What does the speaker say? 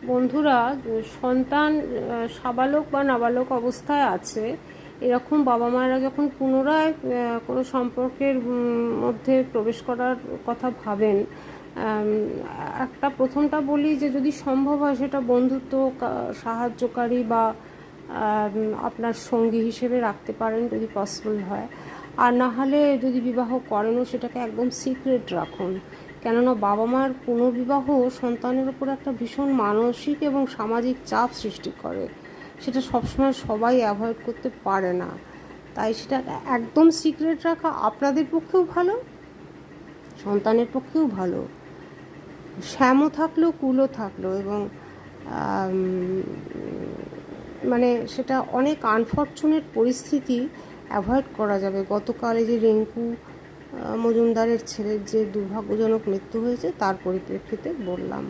বন্ধুরা, সন্তান সাবালক বা নাবালক অবস্থায় আছে, এরকম বাবা মায়েরা যখন পুনরায় কোনো সম্পর্কের মধ্যে প্রবেশ করার কথা ভাবেন, একটা প্রথমটা বলি যে যদি সম্ভব হয় সেটা বন্ধুত্ব সাহায্যকারী বা আপনার সঙ্গী হিসেবে রাখতে পারেন যদি পসিবল হয়। আর না হলে যদি বিবাহ করেনও সেটাকে একদম সিক্রেট রাখুন, কেননা বাবা মার পুনর্বিবাহ সন্তানের উপর একটা ভীষণ মানসিক এবং সামাজিক চাপ সৃষ্টি করে। সেটা সবসময় সবাই অ্যাভয়েড করতে পারে না, তাই সেটা একদম সিক্রেট রাখা আপনাদের পক্ষেও ভালো, সন্তানের পক্ষেও ভালো। শ্যামও থাকলো, কুলও থাকলো, এবং মানে সেটা অনেক আনফর্চুনেট পরিস্থিতি অ্যাভয়েড করা যাবে। গতকালে যে রিঙ্কু মজুমদারের ছেলের যে দুর্ভাগ্যজনক মৃত্যু হয়েছে তার পরিপ্রেক্ষিতে বললাম।